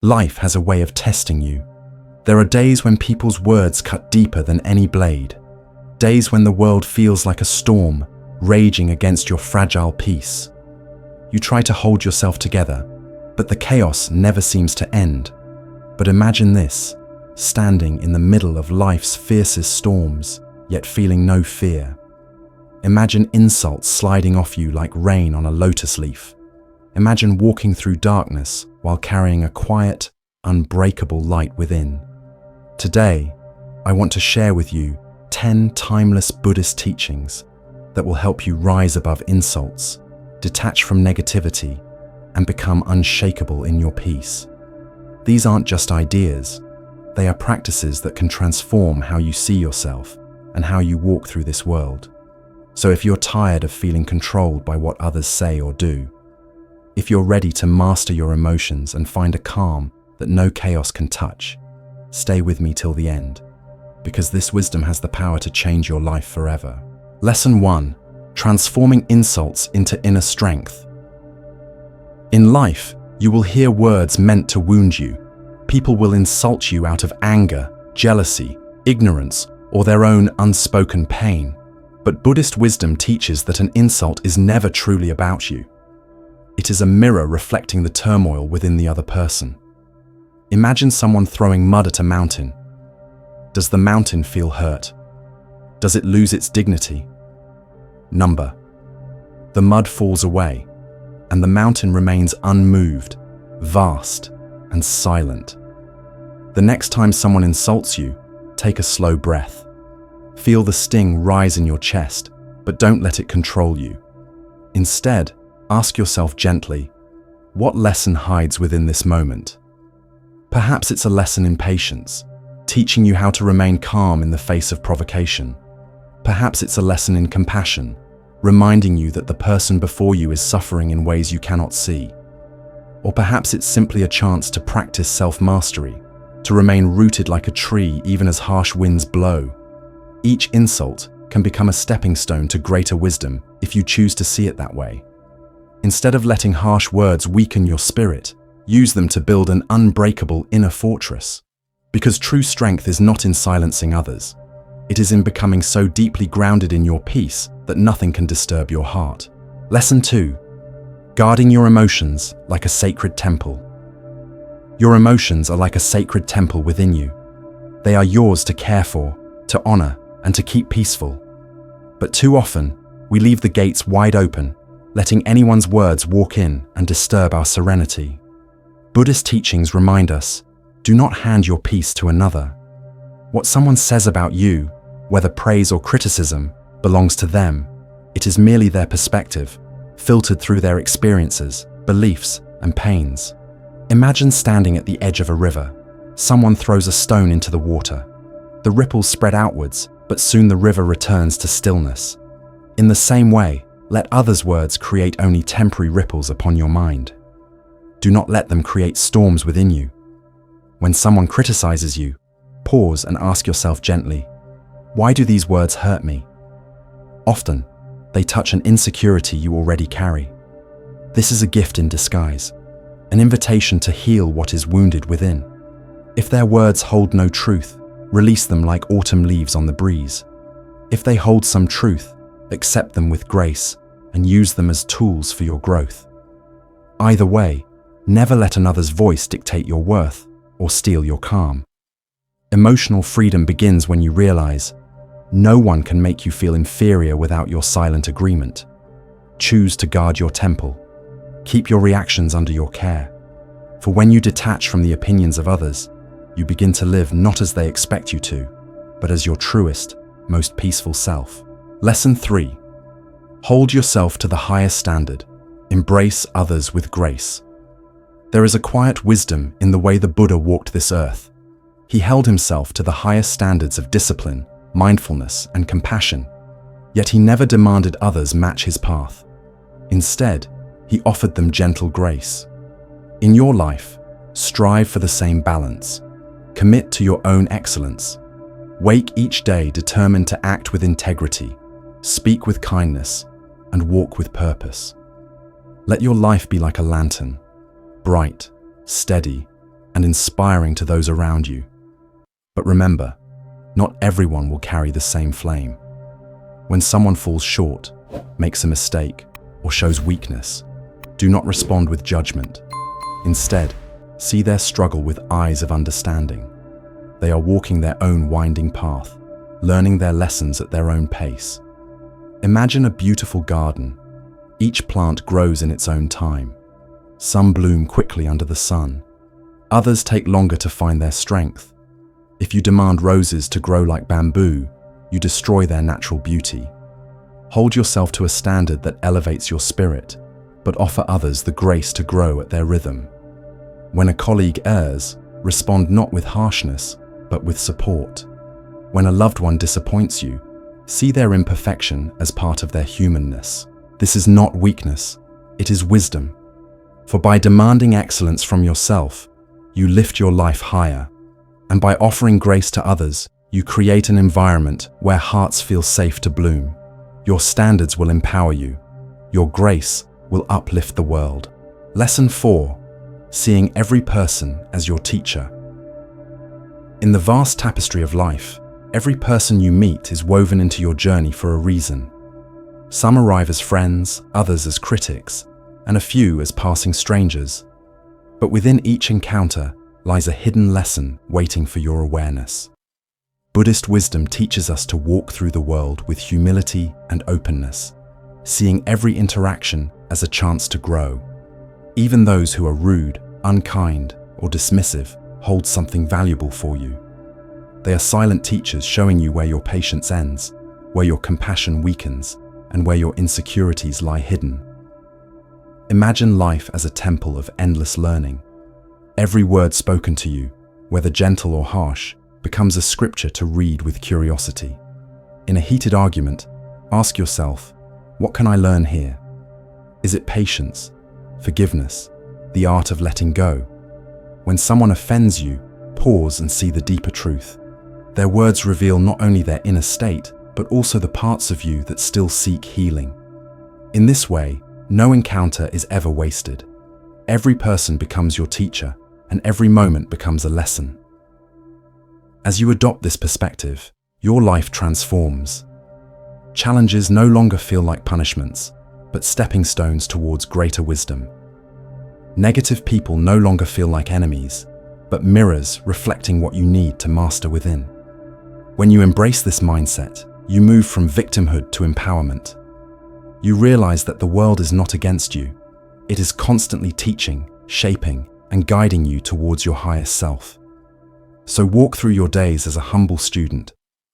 Life has a way of testing you. There are days when people's words cut deeper than any blade. Days when the world feels like a storm, raging against your fragile peace. You try to hold yourself together, but the chaos never seems to end. But imagine this, standing in the middle of life's fiercest storms, yet feeling no fear. Imagine insults sliding off you like rain on a lotus leaf. Imagine walking through darkness while carrying a quiet, unbreakable light within. Today, I want to share with you 10 timeless Buddhist teachings that will help you rise above insults, detach from negativity, and become unshakable in your peace. These aren't just ideas, they are practices that can transform how you see yourself and how you walk through this world. So if you're tired of feeling controlled by what others say or do, if you're ready to master your emotions and find a calm that no chaos can touch, stay with me till the end, because this wisdom has the power to change your life forever. Lesson 1. Transforming insults into inner strength. In life, you will hear words meant to wound you. People will insult you out of anger, jealousy, ignorance, or their own unspoken pain. But Buddhist wisdom teaches that an insult is never truly about you. It is a mirror reflecting the turmoil within the other person. Imagine someone throwing mud at a mountain. Does the mountain feel hurt? Does it lose its dignity? Number. The mud falls away, and the mountain remains unmoved, vast, and silent. The next time someone insults you, take a slow breath. Feel the sting rise in your chest, but don't let it control you. Instead, ask yourself gently, what lesson hides within this moment? Perhaps it's a lesson in patience, teaching you how to remain calm in the face of provocation. Perhaps it's a lesson in compassion, reminding you that the person before you is suffering in ways you cannot see. Or perhaps it's simply a chance to practice self-mastery, to remain rooted like a tree even as harsh winds blow. Each insult can become a stepping stone to greater wisdom if you choose to see it that way. Instead of letting harsh words weaken your spirit, use them to build an unbreakable inner fortress. Because true strength is not in silencing others. It is in becoming so deeply grounded in your peace that nothing can disturb your heart. Lesson 2. Guarding your emotions like a sacred temple. Your emotions are like a sacred temple within you. They are yours to care for, to honor, and to keep peaceful. But too often, we leave the gates wide open, letting anyone's words walk in and disturb our serenity. Buddhist teachings remind us, do not hand your peace to another. What someone says about you, whether praise or criticism, belongs to them. It is merely their perspective, filtered through their experiences, beliefs, and pains. Imagine standing at the edge of a river. Someone throws a stone into the water. The ripples spread outwards, but soon the river returns to stillness. In the same way, let others' words create only temporary ripples upon your mind. Do not let them create storms within you. When someone criticizes you, pause and ask yourself gently, why do these words hurt me? Often, they touch an insecurity you already carry. This is a gift in disguise, an invitation to heal what is wounded within. If their words hold no truth, release them like autumn leaves on the breeze. If they hold some truth, accept them with grace and use them as tools for your growth. Either way, never let another's voice dictate your worth or steal your calm. Emotional freedom begins when you realize no one can make you feel inferior without your silent agreement. Choose to guard your temple. Keep your reactions under your care. For when you detach from the opinions of others, you begin to live not as they expect you to, but as your truest, most peaceful self. Lesson 3. Hold yourself to the highest standard. Embrace others with grace. There is a quiet wisdom in the way the Buddha walked this earth. He held himself to the highest standards of discipline, mindfulness, and compassion, yet he never demanded others match his path. Instead, he offered them gentle grace. In your life, strive for the same balance. Commit to your own excellence. Wake each day determined to act with integrity, speak with kindness, and walk with purpose. Let your life be like a lantern, bright, steady, and inspiring to those around you. But remember, not everyone will carry the same flame. When someone falls short, makes a mistake, or shows weakness, do not respond with judgment. Instead, see their struggle with eyes of understanding. They are walking their own winding path, learning their lessons at their own pace. Imagine a beautiful garden. Each plant grows in its own time. Some bloom quickly under the sun. Others take longer to find their strength. If you demand roses to grow like bamboo, you destroy their natural beauty. Hold yourself to a standard that elevates your spirit, but offer others the grace to grow at their rhythm. When a colleague errs, respond not with harshness, but with support. When a loved one disappoints you, see their imperfection as part of their humanness. This is not weakness, it is wisdom. For by demanding excellence from yourself, you lift your life higher. And by offering grace to others, you create an environment where hearts feel safe to bloom. Your standards will empower you. Your grace will uplift the world. Lesson 4. Seeing every person as your teacher. In the vast tapestry of life, every person you meet is woven into your journey for a reason. Some arrive as friends, others as critics, and a few as passing strangers. But within each encounter lies a hidden lesson waiting for your awareness. Buddhist wisdom teaches us to walk through the world with humility and openness, seeing every interaction as a chance to grow. Even those who are rude, unkind, or dismissive hold something valuable for you. They are silent teachers showing you where your patience ends, where your compassion weakens, and where your insecurities lie hidden. Imagine life as a temple of endless learning. Every word spoken to you, whether gentle or harsh, becomes a scripture to read with curiosity. In a heated argument, ask yourself, what can I learn here? Is it patience, forgiveness, the art of letting go? When someone offends you, pause and see the deeper truth. Their words reveal not only their inner state, but also the parts of you that still seek healing. In this way, no encounter is ever wasted. Every person becomes your teacher, and every moment becomes a lesson. As you adopt this perspective, your life transforms. Challenges no longer feel like punishments, but stepping stones towards greater wisdom. Negative people no longer feel like enemies, but mirrors reflecting what you need to master within. When you embrace this mindset, you move from victimhood to empowerment. You realize that the world is not against you. It is constantly teaching, shaping, and guiding you towards your highest self. So walk through your days as a humble student,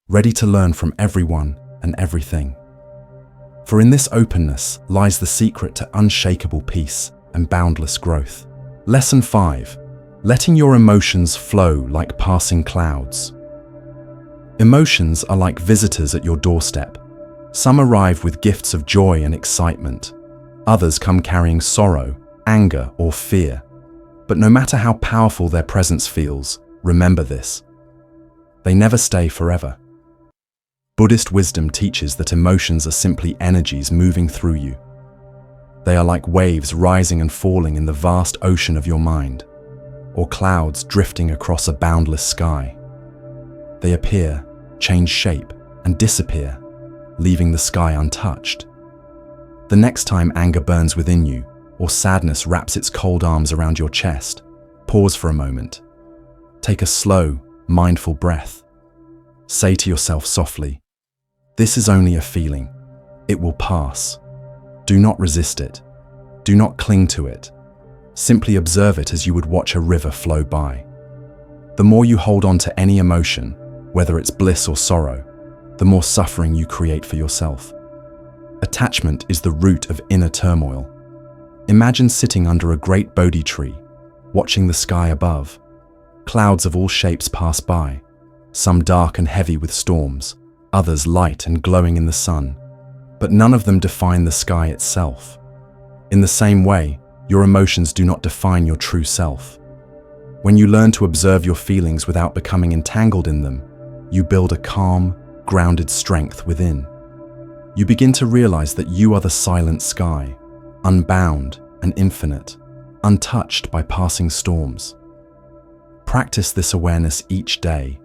ready to learn from everyone and everything. For in this openness lies the secret to unshakable peace and boundless growth. Lesson 5. Letting your emotions flow like passing clouds. Emotions are like visitors at your doorstep. Some arrive with gifts of joy and excitement. Others come carrying sorrow, anger, or fear. But no matter how powerful their presence feels, remember this: they never stay forever. Buddhist wisdom teaches that emotions are simply energies moving through you. They are like waves rising and falling in the vast ocean of your mind, or clouds drifting across a boundless sky. They appear, change shape, and disappear, leaving the sky untouched. The next time anger burns within you, or sadness wraps its cold arms around your chest, pause for a moment. Take a slow, mindful breath. Say to yourself softly, "This is only a feeling. It will pass." Do not resist it. Do not cling to it. Simply observe it as you would watch a river flow by. The more you hold on to any emotion, whether it's bliss or sorrow, the more suffering you create for yourself. Attachment is the root of inner turmoil. Imagine sitting under a great Bodhi tree, watching the sky above. Clouds of all shapes pass by, some dark and heavy with storms, others light and glowing in the sun, but none of them define the sky itself. In the same way, your emotions do not define your true self. When you learn to observe your feelings without becoming entangled in them, you build a calm, grounded strength within. You begin to realize that you are the silent sky, unbound and infinite, untouched by passing storms. Practice this awareness each day.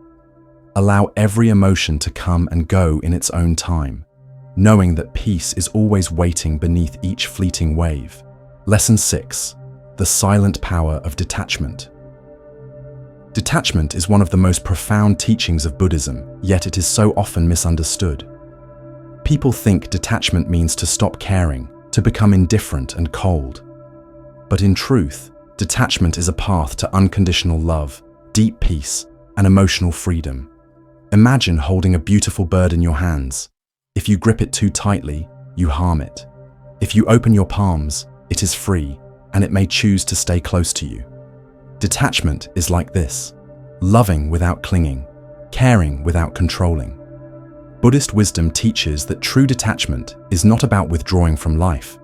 Allow every emotion to come and go in its own time, knowing that peace is always waiting beneath each fleeting wave. Lesson 6. The silent power of detachment. Detachment is one of the most profound teachings of Buddhism, yet it is so often misunderstood. People think detachment means to stop caring, to become indifferent and cold. But in truth, detachment is a path to unconditional love, deep peace, and emotional freedom. Imagine holding a beautiful bird in your hands. If you grip it too tightly, you harm it. If you open your palms, it is free, and it may choose to stay close to you. Detachment is like this: loving without clinging, caring without controlling. Buddhist wisdom teaches that true detachment is not about withdrawing from life.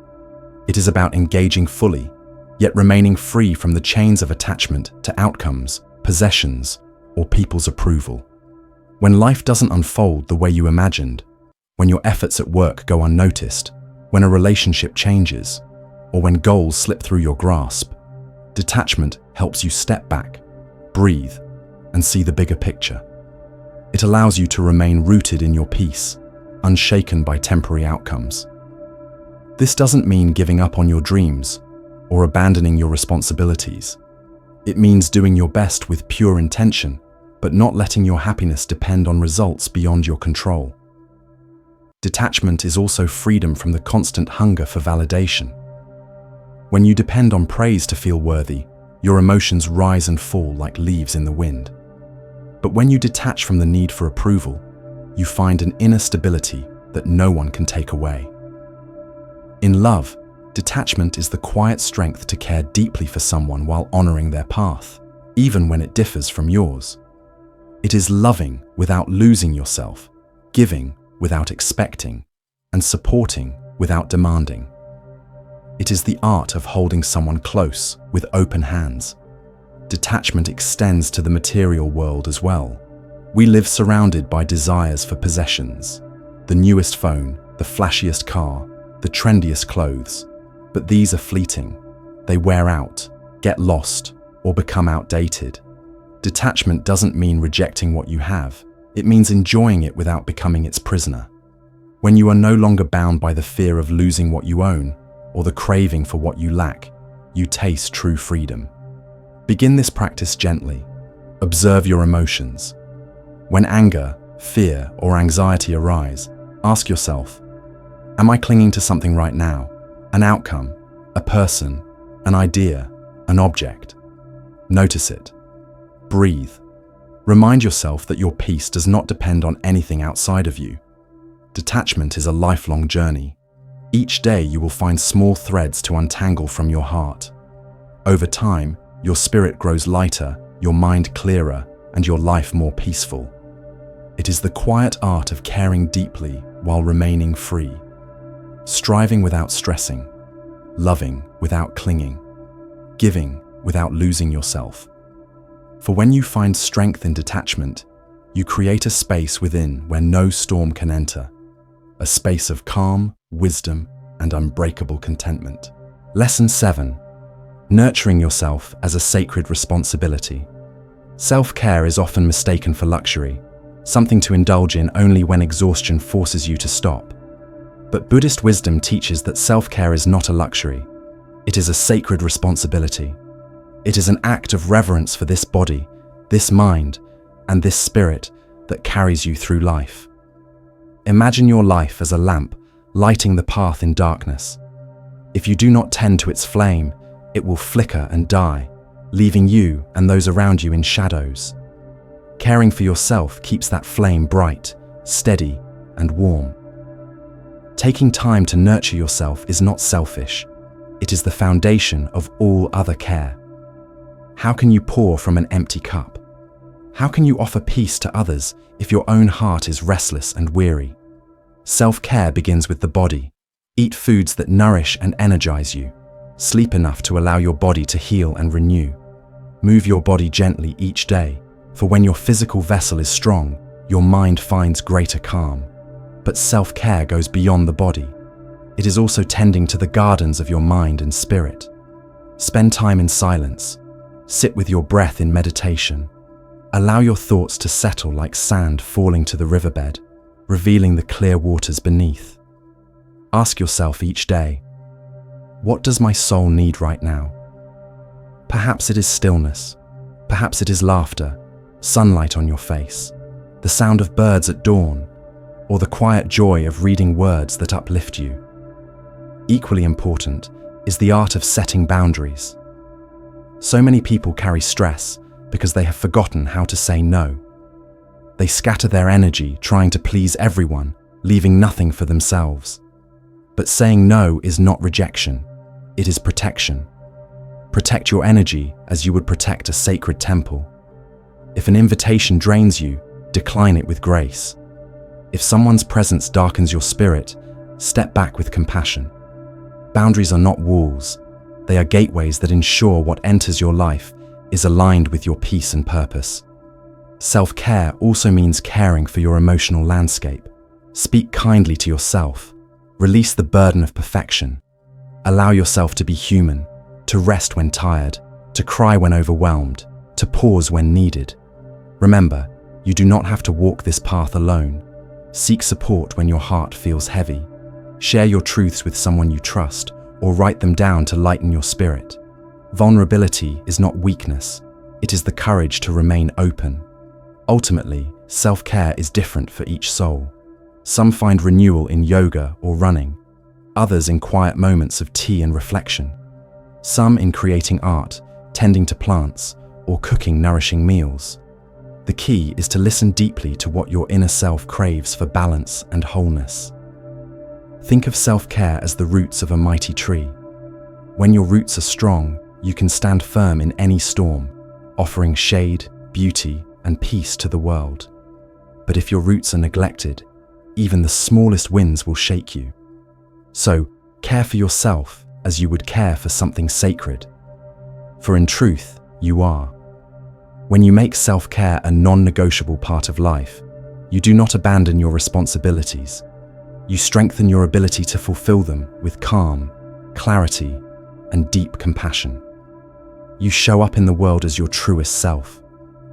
It is about engaging fully, yet remaining free from the chains of attachment to outcomes, possessions, or people's approval. When life doesn't unfold the way you imagined, when your efforts at work go unnoticed, when a relationship changes, or when goals slip through your grasp, detachment helps you step back, breathe, and see the bigger picture. It allows you to remain rooted in your peace, unshaken by temporary outcomes. This doesn't mean giving up on your dreams or abandoning your responsibilities. It means doing your best with pure intention, but not letting your happiness depend on results beyond your control. Detachment is also freedom from the constant hunger for validation. When you depend on praise to feel worthy, your emotions rise and fall like leaves in the wind. But when you detach from the need for approval, you find an inner stability that no one can take away. In love, detachment is the quiet strength to care deeply for someone while honoring their path, even when it differs from yours. It is loving without losing yourself, giving without expecting, and supporting without demanding. It is the art of holding someone close with open hands. Detachment extends to the material world as well. We live surrounded by desires for possessions, the newest phone, the flashiest car, the trendiest clothes. But these are fleeting. They wear out, get lost, or become outdated. Detachment doesn't mean rejecting what you have. It means enjoying it without becoming its prisoner. When you are no longer bound by the fear of losing what you own, or the craving for what you lack, you taste true freedom. Begin this practice gently. Observe your emotions. When anger, fear, or anxiety arise, ask yourself, am I clinging to something right now? An outcome, a person, an idea, an object? Notice it. Breathe. Remind yourself that your peace does not depend on anything outside of you. Detachment is a lifelong journey. Each day you will find small threads to untangle from your heart. Over time, your spirit grows lighter, your mind clearer, and your life more peaceful. It is the quiet art of caring deeply while remaining free, striving without stressing, loving without clinging, giving without losing yourself. For when you find strength in detachment, you create a space within where no storm can enter, a space of calm, wisdom, and unbreakable contentment. Lesson 7. Nurturing yourself as a sacred responsibility. Self-care is often mistaken for luxury, something to indulge in only when exhaustion forces you to stop. But Buddhist wisdom teaches that self-care is not a luxury. It is a sacred responsibility. It is an act of reverence for this body, this mind, and this spirit that carries you through life. Imagine your life as a lamp lighting the path in darkness. If you do not tend to its flame, it will flicker and die, leaving you and those around you in shadows. Caring for yourself keeps that flame bright, steady, and warm. Taking time to nurture yourself is not selfish. It is the foundation of all other care. How can you pour from an empty cup? How can you offer peace to others if your own heart is restless and weary? Self-care begins with the body. Eat foods that nourish and energize you. Sleep enough to allow your body to heal and renew. Move your body gently each day, for when your physical vessel is strong, your mind finds greater calm. But self-care goes beyond the body. It is also tending to the gardens of your mind and spirit. Spend time in silence. Sit with your breath in meditation. Allow your thoughts to settle like sand falling to the riverbed, revealing the clear waters beneath. Ask yourself each day, what does my soul need right now? Perhaps it is stillness. Perhaps it is laughter, sunlight on your face, the sound of birds at dawn, or the quiet joy of reading words that uplift you. Equally important is the art of setting boundaries. So many people carry stress because they have forgotten how to say no. They scatter their energy trying to please everyone, leaving nothing for themselves. But saying no is not rejection, it is protection. Protect your energy as you would protect a sacred temple. If an invitation drains you, decline it with grace. If someone's presence darkens your spirit, step back with compassion. Boundaries are not walls. They are gateways that ensure what enters your life is aligned with your peace and purpose. Self-care also means caring for your emotional landscape. Speak kindly to yourself. Release the burden of perfection. Allow yourself to be human, to rest when tired, to cry when overwhelmed, to pause when needed. Remember, you do not have to walk this path alone. Seek support when your heart feels heavy. Share your truths with someone you trust, or write them down to lighten your spirit. Vulnerability is not weakness, it is the courage to remain open. Ultimately, self-care is different for each soul. Some find renewal in yoga or running, others in quiet moments of tea and reflection. Some in creating art, tending to plants, or cooking nourishing meals. The key is to listen deeply to what your inner self craves for balance and wholeness. Think of self-care as the roots of a mighty tree. When your roots are strong, you can stand firm in any storm, offering shade, beauty, and peace to the world. But if your roots are neglected, even the smallest winds will shake you. So, care for yourself as you would care for something sacred. For in truth, you are. When you make self-care a non-negotiable part of life, you do not abandon your responsibilities. You strengthen your ability to fulfill them with calm, clarity, and deep compassion. You show up in the world as your truest self,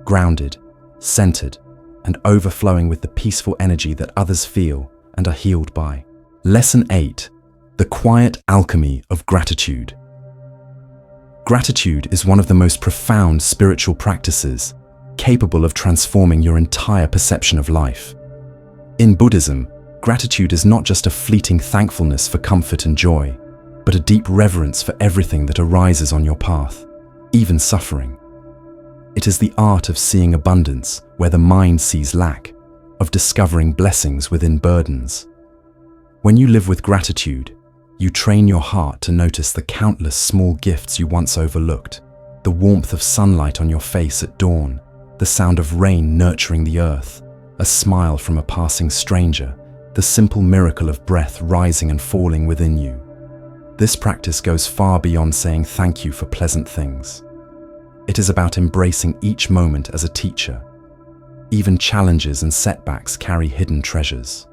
grounded, centered, and overflowing with the peaceful energy that others feel and are healed by. Lesson 8. The quiet alchemy of gratitude. Gratitude is one of the most profound spiritual practices, capable of transforming your entire perception of life. In Buddhism, gratitude is not just a fleeting thankfulness for comfort and joy, but a deep reverence for everything that arises on your path, even suffering. It is the art of seeing abundance where the mind sees lack, of discovering blessings within burdens. When you live with gratitude, you train your heart to notice the countless small gifts you once overlooked, the warmth of sunlight on your face at dawn, the sound of rain nurturing the earth, a smile from a passing stranger, the simple miracle of breath rising and falling within you. This practice goes far beyond saying thank you for pleasant things. It is about embracing each moment as a teacher. Even challenges and setbacks carry hidden treasures.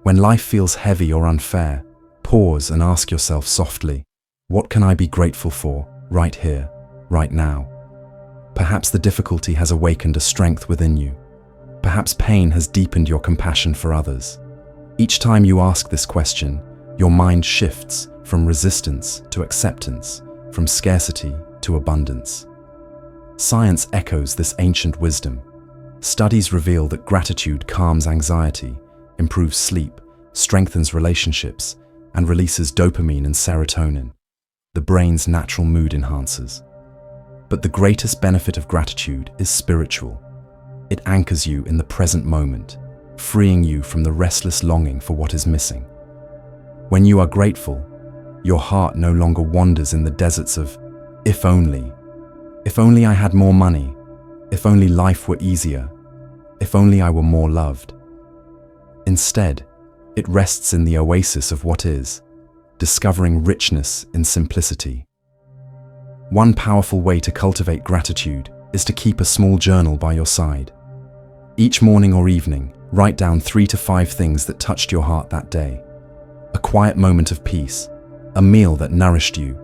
When life feels heavy or unfair, pause and ask yourself softly, what can I be grateful for right here, right now? Perhaps the difficulty has awakened a strength within you. Perhaps pain has deepened your compassion for others. Each time you ask this question, your mind shifts from resistance to acceptance, from scarcity to abundance. Science echoes this ancient wisdom. Studies reveal that gratitude calms anxiety, improves sleep, strengthens relationships, and releases dopamine and serotonin, the brain's natural mood enhancers. But the greatest benefit of gratitude is spiritual. It anchors you in the present moment, freeing you from the restless longing for what is missing. When you are grateful, your heart no longer wanders in the deserts of if only I had more money, if only life were easier, if only I were more loved. Instead, it rests in the oasis of what is, discovering richness in simplicity. One powerful way to cultivate gratitude is to keep a small journal by your side. Each morning or evening, write down 3 to 5 things that touched your heart that day. A quiet moment of peace, a meal that nourished you,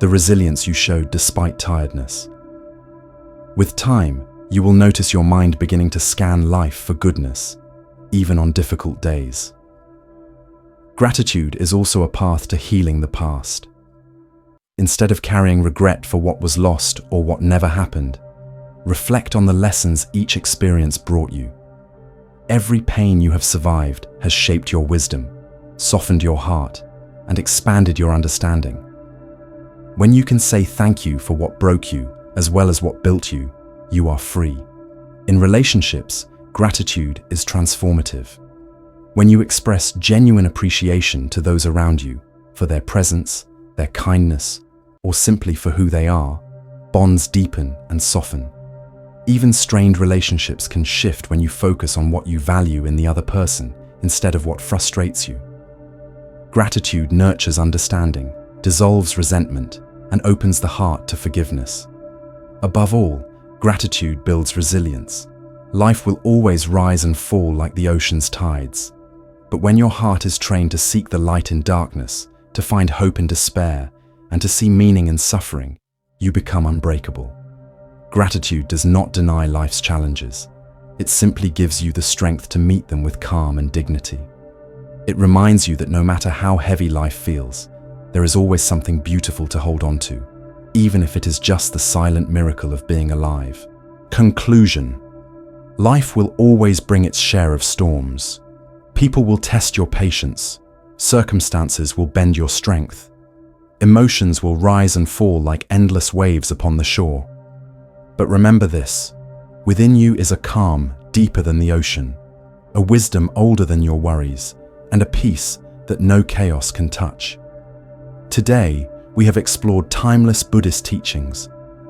the resilience you showed despite tiredness. With time, you will notice your mind beginning to scan life for goodness, even on difficult days. Gratitude is also a path to healing the past. Instead of carrying regret for what was lost or what never happened, reflect on the lessons each experience brought you. Every pain you have survived has shaped your wisdom, softened your heart, and expanded your understanding. When you can say thank you for what broke you as well as what built you, you are free. In relationships, gratitude is transformative. When you express genuine appreciation to those around you for their presence, their kindness, or simply for who they are, bonds deepen and soften. Even strained relationships can shift when you focus on what you value in the other person instead of what frustrates you. Gratitude nurtures understanding, dissolves resentment, and opens the heart to forgiveness. Above all, gratitude builds resilience. Life will always rise and fall like the ocean's tides. But when your heart is trained to seek the light in darkness, to find hope in despair, and to see meaning in suffering, you become unbreakable. Gratitude does not deny life's challenges. It simply gives you the strength to meet them with calm and dignity. It reminds you that no matter how heavy life feels, there is always something beautiful to hold on to, even if it is just the silent miracle of being alive. Conclusion: life will always bring its share of storms. People will test your patience. Circumstances will bend your strength. Emotions will rise and fall like endless waves upon the shore. But remember this: within you is a calm deeper than the ocean, a wisdom older than your worries, and a peace that no chaos can touch. Today, we have explored timeless Buddhist teachings,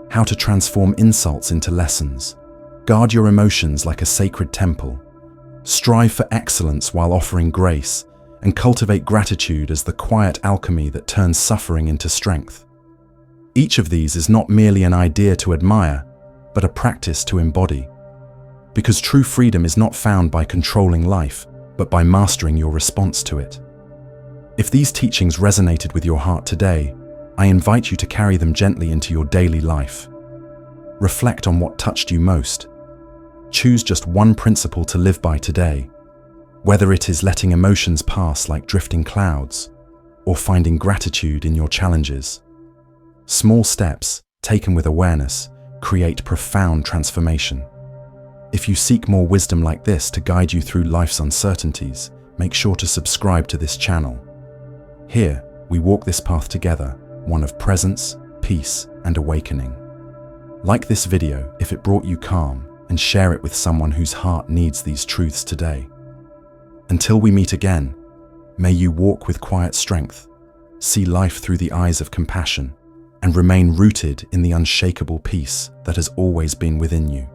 how to transform insults into lessons, guard your emotions like a sacred temple, strive for excellence while offering grace, and cultivate gratitude as the quiet alchemy that turns suffering into strength. Each of these is not merely an idea to admire, but a practice to embody. Because true freedom is not found by controlling life, but by mastering your response to it. If these teachings resonated with your heart today, I invite you to carry them gently into your daily life. Reflect on what touched you most. Choose just one principle to live by today, whether it is letting emotions pass like drifting clouds, or finding gratitude in your challenges. Small steps, taken with awareness, create profound transformation. If you seek more wisdom like this to guide you through life's uncertainties, make sure to subscribe to this channel. Here, we walk this path together, one of presence, peace, and awakening. Like this video if it brought you calm, and share it with someone whose heart needs these truths today. Until we meet again, may you walk with quiet strength, see life through the eyes of compassion, and remain rooted in the unshakable peace that has always been within you.